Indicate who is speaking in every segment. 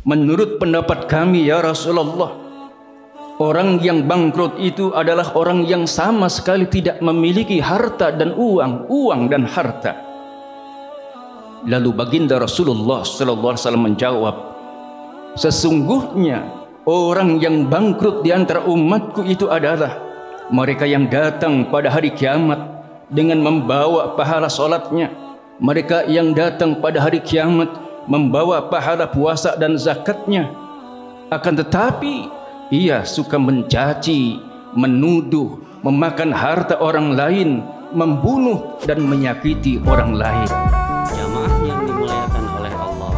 Speaker 1: Menurut pendapat kami ya Rasulullah, orang yang bangkrut itu adalah orang yang sama sekali tidak memiliki harta dan uang dan harta. Lalu baginda Rasulullah sallallahu alaihi wasallam menjawab, sesungguhnya orang yang bangkrut di antara umatku itu adalah mereka yang datang pada hari kiamat dengan membawa pahala solatnya, mereka yang datang pada hari kiamat membawa pahala puasa dan zakatnya, akan tetapi ia suka mencaci, menuduh, memakan harta orang lain, membunuh dan menyakiti orang lain.
Speaker 2: Jamaah yang dimuliakan oleh Allah,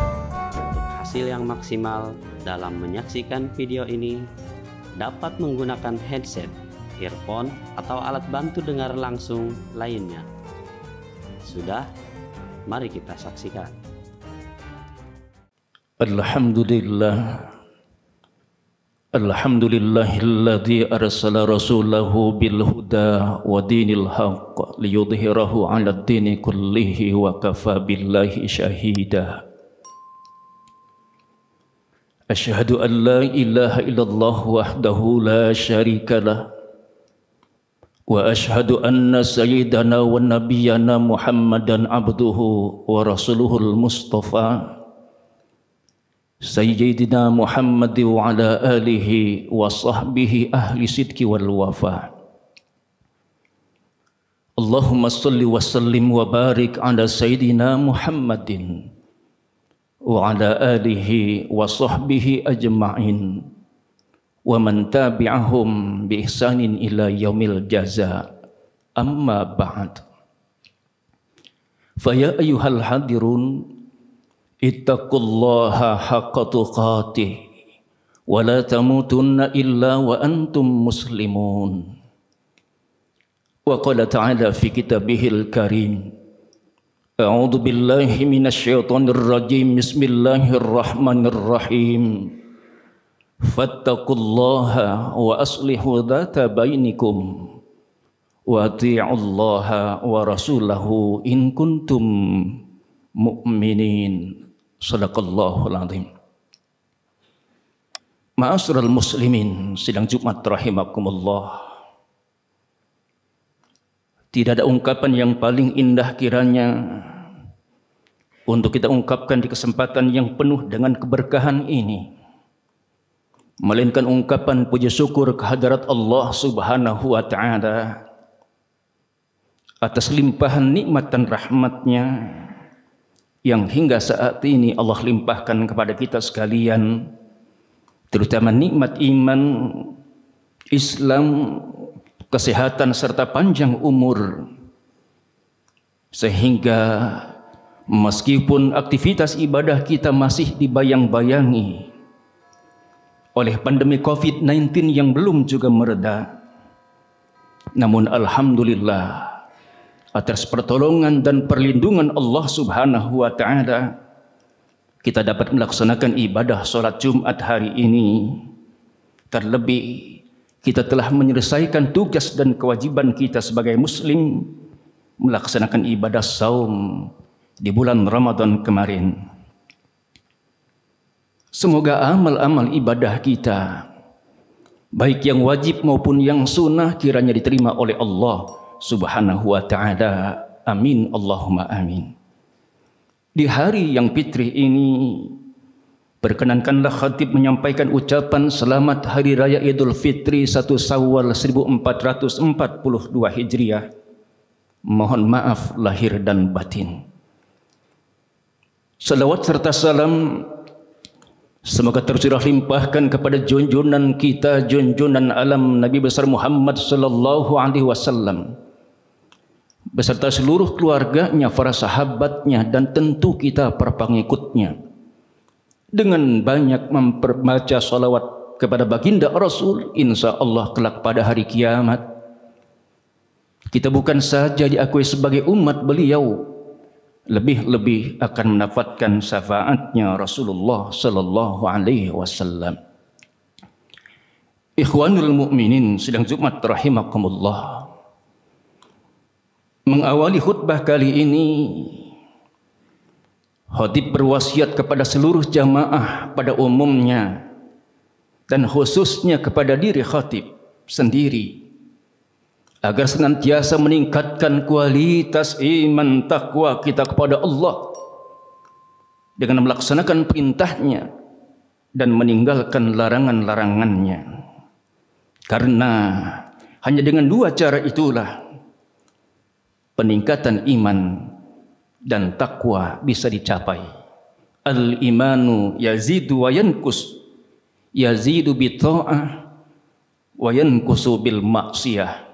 Speaker 2: untuk hasil yang maksimal dalam menyaksikan video ini dapat menggunakan headset, earphone, atau alat bantu dengar langsung lainnya. Sudah, mari kita saksikan.
Speaker 1: Alhamdulillahilladzi arsala rasulahu bil huda wa dinil haqq liyudhhirahu 'alad dini kullihi wa kafa billahi shahida. Asyhadu an la ilaha illallah wahdahu la syarikalah wa asyhadu anna sayyidana wa nabiyyana Muhammadan abduhu wa rasuluhul mustafa Sayyidina Muhammad wa ala alihi wa sahbihi ahli sidki wal wafa. Allahumma salli wa sallim wa barik ala Sayyidina Muhammadin wa ala alihi wa sahbihi ajma'in wa man tabi'ahum bi ihsanin ila yaumil jaza. Amma ba'd. Fa ya ayyuhal hadirun, ittaqullaha haqqa tuqatih wa la tamutunna illa wa antum muslimun. Wa qala ta'ala fi kitabihil karim, a'udzu billahi minasyaitonir rajim, bismillahirrahmanirrahim, fattaqullaha wa aslihu dzata bainikum wa ati'ullaha wa rasulahu in kuntum mu'minin. Sadaqallahul azim. Ma'asyiral muslimin, sidang Jumat rahimakumullah. Tidak ada ungkapan yang paling indah kiranya untuk kita ungkapkan di kesempatan yang penuh dengan keberkahan ini, melainkan ungkapan puji syukur kehadirat Allah Subhanahu wa ta'ala atas limpahan nikmat dan rahmatnya yang hingga saat ini Allah limpahkan kepada kita sekalian, terutama nikmat iman, Islam, kesehatan serta panjang umur, sehingga meskipun aktivitas ibadah kita masih dibayang-bayangi oleh pandemi COVID-19 yang belum juga mereda, namun alhamdulillah atas pertolongan dan perlindungan Allah Subhanahu wa ta'ala, kita dapat melaksanakan ibadah solat Jumat hari ini. Terlebih kita telah menyelesaikan tugas dan kewajiban kita sebagai muslim melaksanakan ibadah saum di bulan Ramadan kemarin. Semoga amal-amal ibadah kita, baik yang wajib maupun yang sunnah, kiranya diterima oleh Allah Subhanahu wa ta'ala. Amin Allahumma amin. Di hari yang fitri ini, perkenankanlah khatib menyampaikan ucapan selamat Hari Raya Idul Fitri 1 Syawal 1442 Hijriah. Mohon maaf lahir dan batin. Salawat serta salam semoga tercurah limpahkan kepada junjunan kita, junjunan alam Nabi besar Muhammad sallallahu alaihi wasallam, beserta seluruh keluarganya, para sahabatnya, dan tentu kita para pengikutnya, dengan banyak memperbaca salawat kepada baginda Rasul. Insya Allah kelak pada hari kiamat kita bukan saja diakui sebagai umat beliau, lebih-lebih akan mendapatkan syafaatnya Rasulullah sallallahu alaihi wasallam. Ikhwanul mukminin, sidang Jumat rahimakumullah. Mengawali khutbah kali ini, Khatib berwasiat kepada seluruh jamaah pada umumnya dan khususnya kepada diri khatib sendiri agar senantiasa meningkatkan kualitas iman takwa kita kepada Allah dengan melaksanakan perintahnya dan meninggalkan larangan-larangannya. Karena hanya dengan dua cara itulah peningkatan iman dan takwa bisa dicapai. Al-imanu yazidu wa yankus, yazidu bi ta'ah wa yankusu bil maksiyah.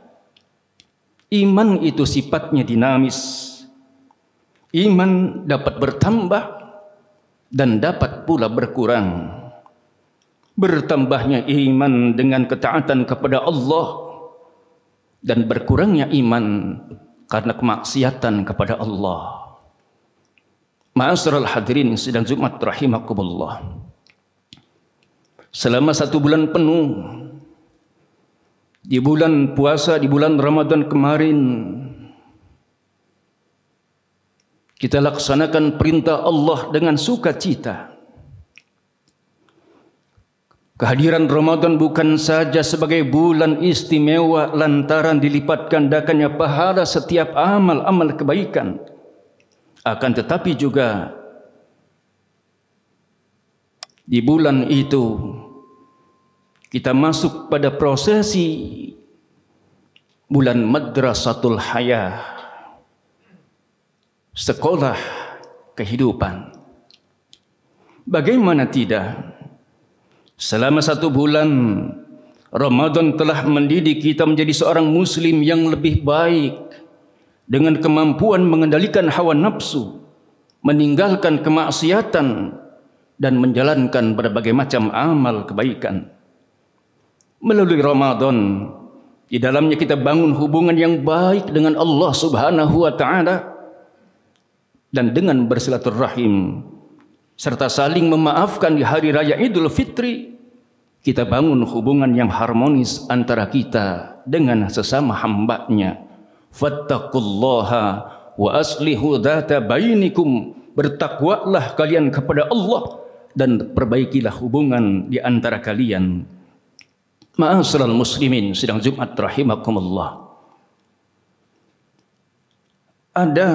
Speaker 1: Iman itu sifatnya dinamis. Iman dapat bertambah dan dapat pula berkurang. Bertambahnya iman dengan ketaatan kepada Allah dan berkurangnya iman karena kemaksiatan kepada Allah. Ma'asyiral hadirin sidang Jumat rahimakumullah. Selama 1 bulan penuh di bulan puasa, di bulan Ramadan kemarin, kita laksanakan perintah Allah dengan sukacita. Kehadiran Ramadan bukan saja sebagai bulan istimewa lantaran dilipat gandakannya pahala setiap amal-amal kebaikan, akan tetapi juga di bulan itu kita masuk pada prosesi bulan madrasatul hayah, sekolah kehidupan. Bagaimana tidak? Selama 1 bulan Ramadan telah mendidik kita menjadi seorang muslim yang lebih baik dengan kemampuan mengendalikan hawa nafsu, meninggalkan kemaksiatan dan menjalankan berbagai macam amal kebaikan. Melalui Ramadan, di dalamnya kita bangun hubungan yang baik dengan Allah Subhanahu wa taala dan dengan bersilaturahim serta saling memaafkan di hari raya Idul Fitri, kita bangun hubungan yang harmonis antara kita dengan sesama hamba-Nya. Fattaqullaha wa aslihu dzata bainikum, bertakwalah kalian kepada Allah dan perbaikilah hubungan di antara kalian. Ma'asyiral muslimin sidang Jumat rahimakumullah. Ada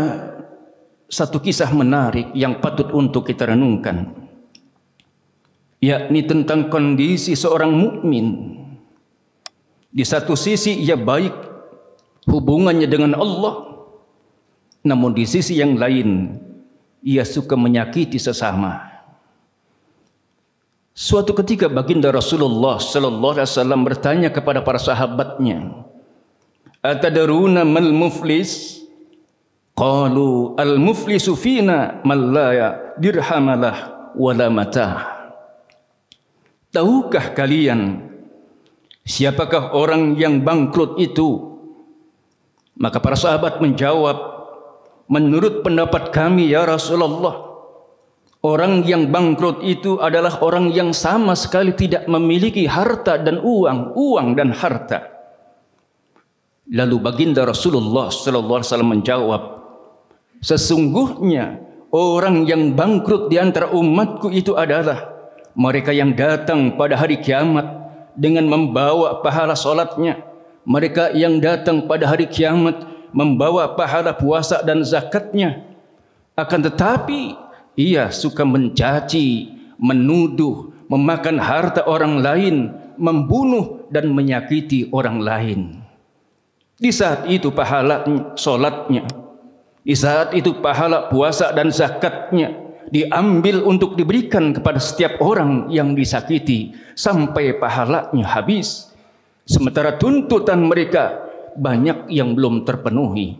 Speaker 1: satu kisah menarik yang patut untuk kita renungkan, yakni tentang kondisi seorang mukmin. Di satu sisi ia baik hubungannya dengan Allah, namun di sisi yang lain ia suka menyakiti sesama. Suatu ketika baginda Rasulullah sallallahu alaihi wasallam bertanya kepada para sahabatnya, "Atadruna mal muflis?" Qalu al-muflisu fina man la dirhamalah wala matah. Tahukah kalian siapakah orang yang bangkrut itu? Maka para sahabat menjawab, menurut pendapat kami ya Rasulullah, orang yang bangkrut itu adalah orang yang sama sekali tidak memiliki harta dan uang dan harta. Lalu baginda Rasulullah sallallahu alaihi wasallam menjawab, sesungguhnya orang yang bangkrut di antara umatku itu adalah mereka yang datang pada hari kiamat dengan membawa pahala salatnya, mereka yang datang pada hari kiamat membawa pahala puasa dan zakatnya, akan tetapi ia suka mencaci, menuduh, memakan harta orang lain, membunuh dan menyakiti orang lain. Di saat itu pahala salatnya, di saat itu pahala puasa dan zakatnya diambil untuk diberikan kepada setiap orang yang disakiti sampai pahalanya habis. Sementara tuntutan mereka banyak yang belum terpenuhi.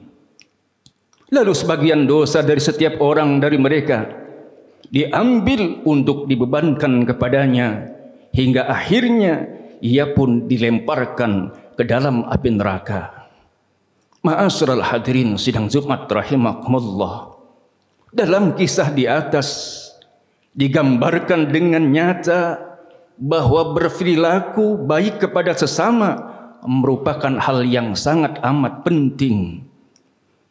Speaker 1: Lalu sebagian dosa dari setiap orang dari mereka diambil untuk dibebankan kepadanya hingga akhirnya ia pun dilemparkan ke dalam api neraka. Ma'asyiral hadirin sidang Jumat rahimakumullah. Dalam kisah di atas digambarkan dengan nyata bahwa berperilaku baik kepada sesama merupakan hal yang sangat amat penting.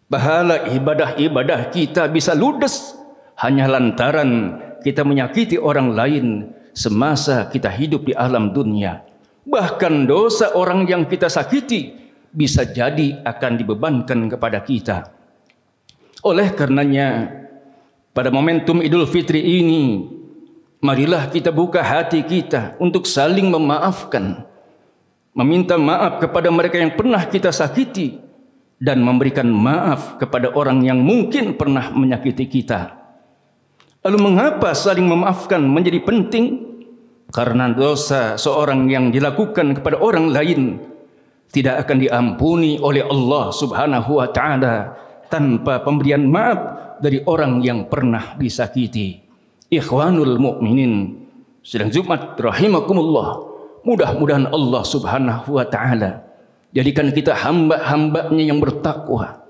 Speaker 1: Pahala ibadah-ibadah kita bisa ludes hanya lantaran kita menyakiti orang lain semasa kita hidup di alam dunia. Bahkan dosa orang yang kita sakiti bisa jadi akan dibebankan kepada kita. Oleh karenanya, pada momentum Idul Fitri ini, marilah kita buka hati kita untuk saling memaafkan, meminta maaf kepada mereka yang pernah kita sakiti, dan memberikan maaf kepada orang yang mungkin pernah menyakiti kita. Lalu mengapa saling memaafkan menjadi penting? Karena dosa seorang yang dilakukan kepada orang lain tidak akan diampuni oleh Allah Subhanahu wa taala tanpa pemberian maaf dari orang yang pernah disakiti. Ikhwanul mukminin sedang Jumat rahimakumullah, mudah-mudahan Allah Subhanahu wa taala jadikan kita hamba-hambanya yang bertakwa,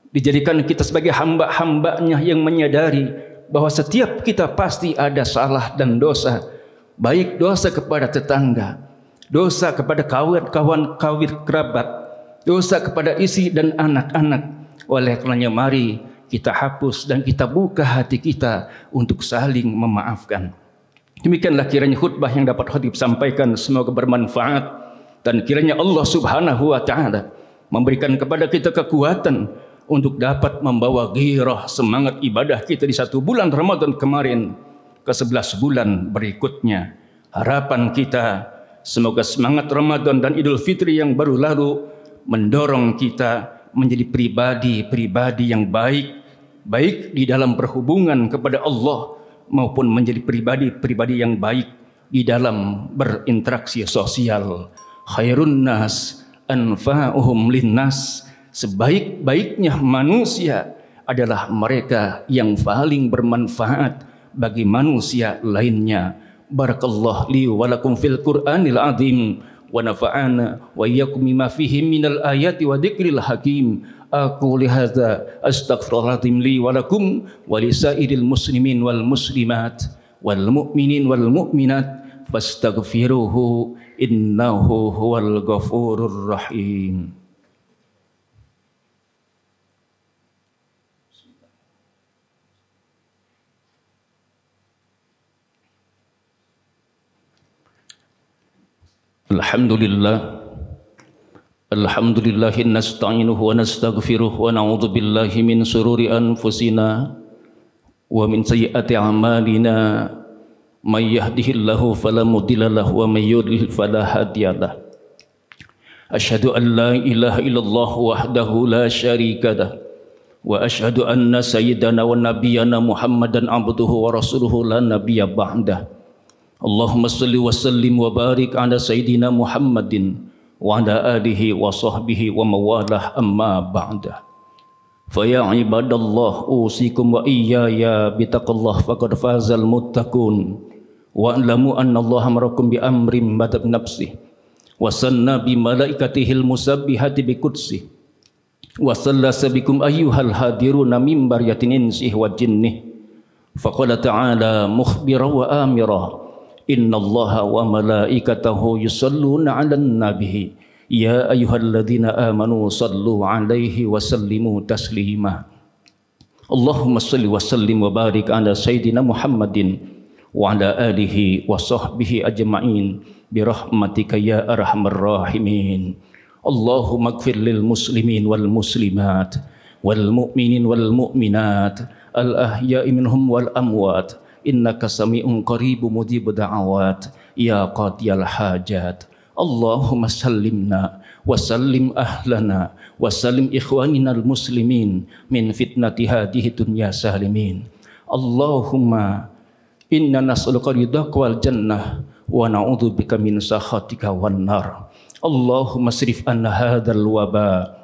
Speaker 1: dijadikan kita sebagai hamba-hambanya yang menyadari bahwa setiap kita pasti ada salah dan dosa, baik dosa kepada tetangga, dosa kepada kawan-kawan kerabat, dosa kepada istri dan anak-anak. Oleh karenanya mari kita hapus dan kita buka hati kita untuk saling memaafkan. Demikianlah kiranya khutbah yang dapat khatib sampaikan, semoga bermanfaat, dan kiranya Allah Subhanahu wa taala memberikan kepada kita kekuatan untuk dapat membawa gairah semangat ibadah kita di 1 bulan Ramadan kemarin ke 11 bulan berikutnya. Harapan kita semoga semangat Ramadan dan Idul Fitri yang baru lalu mendorong kita menjadi pribadi-pribadi yang baik di dalam berhubungan kepada Allah, maupun menjadi pribadi-pribadi yang baik di dalam berinteraksi sosial. Khairun nas anfa'uhum linnas, sebaik-baiknya manusia adalah mereka yang paling bermanfaat bagi manusia lainnya. Barakallahu li wa lakum fil Qur'anil azim wa nafa'ana wa iyyakum mimma fihi minal ayati wa dzikril hakim. Aku lihadza astaghfirullahaladzim li wa lakum wa lisairil muslimin wal muslimat wal mu'minin wal mu'minat fastaghfiruhu innahu huwal ghafurur rahim. Alhamdulillah nasta'inuhu wa nastaghfiruh wa na'udzu billahi min sururi anfusina wa min sayyiati a'malina, may yahdihillahu fala mudilla lahu wa may yudlil fala hadiyalah. Asyhadu an la ilaha illallah wahdahu la syarika lah wa asyhadu anna sayyidana wa nabiyyana Muhammadan abduhu wa rasuluhu la nabiyya ba'dah. Allahumma salli wa sallim wa barik ala sayyidina Muhammadin wa ala alihi wa sahbihi wa mawalah, amma ba'da. Fa ya ibadallah usikum wa iyaya bitaqallah faqad fazal muttaqun wa alamu anna Allah amarakum bi amrin badab nafsi wa sanna bi malaikatihil musabbihati bi qudsi wa sallasa bikum ayyuhal hadiruna min baryatin insih wa jinnih. Faqala ta'ala mukhbira wa amira, inna Allaha wa malaikatahu yusalluna 'alan nabi ya ayyuhalladzina amanu sallu 'alaihi wa sallimu taslima. Allahumma salli wa sallim wa barik ala sayyidina Muhammadin wa ala alihi wa sahbihi ajma'in bi rahmatika ya arhamar rahimin. Allahumma ighfir lil muslimin wal muslimat wal mu'minin wal mu'minat al ahya'i minhum wal amwat innaka sami'un qaribun mujibud da'awat ya qadiyal hajat. Allahumma sallimna wa sallim ahlana wa sallim ikhwanina al-muslimin min fitnati hadhihi dunya salimin. Allahumma inna nas'aluka ridhaka wal jannah wa na'udzubika min sakhatika wan nar. Allahumma srif anna hadzal waba,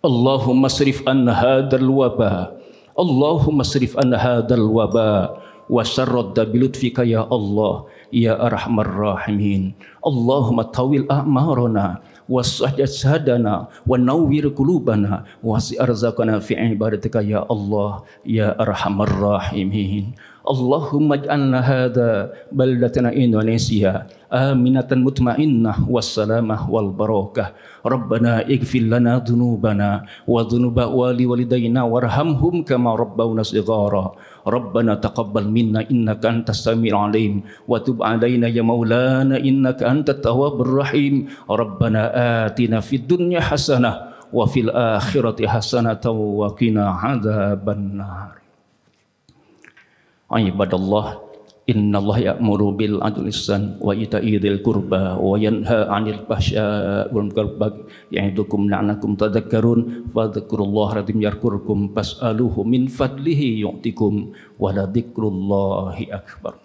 Speaker 1: Allahumma srif anna hadzal waba, Allahumma srif anna hadzal waba wa syarradda bilutfika ya Allah ya arhamar rahimin. Allahumma tawil a'marana wasajjad sadana wa nawwir qulubana wasi arzaqana fi ibadatika ya Allah ya arhamar rahimin. Allahumma ij'alna hadha baldatana Indonesia aminatan mutmainnah wassalamah wal barakah. Rabbana ighfir lana dhunubana wa dhunuba wali walidayna warhamhum kama rabbawna shighara. Rabbana taqabbal minna innaka antas samiul alim wa tub alaina ya maulana innaka antat tawwabur rahim. Rabbana atina fid dunya hasanah wa fil akhirati hasanatan wa qina adzabannar. Ibadallah, innallaha ya'muru bil adli ihsan wa ita'i dzil qurba wa yanha 'anil fahsya'i wal munkar ya'idukum la'allakum tadhakkarun fadhkurullaha radzim yarkurkum fas'aluhu min fadlihi yu'tikum wa la dzikrullahi akbar.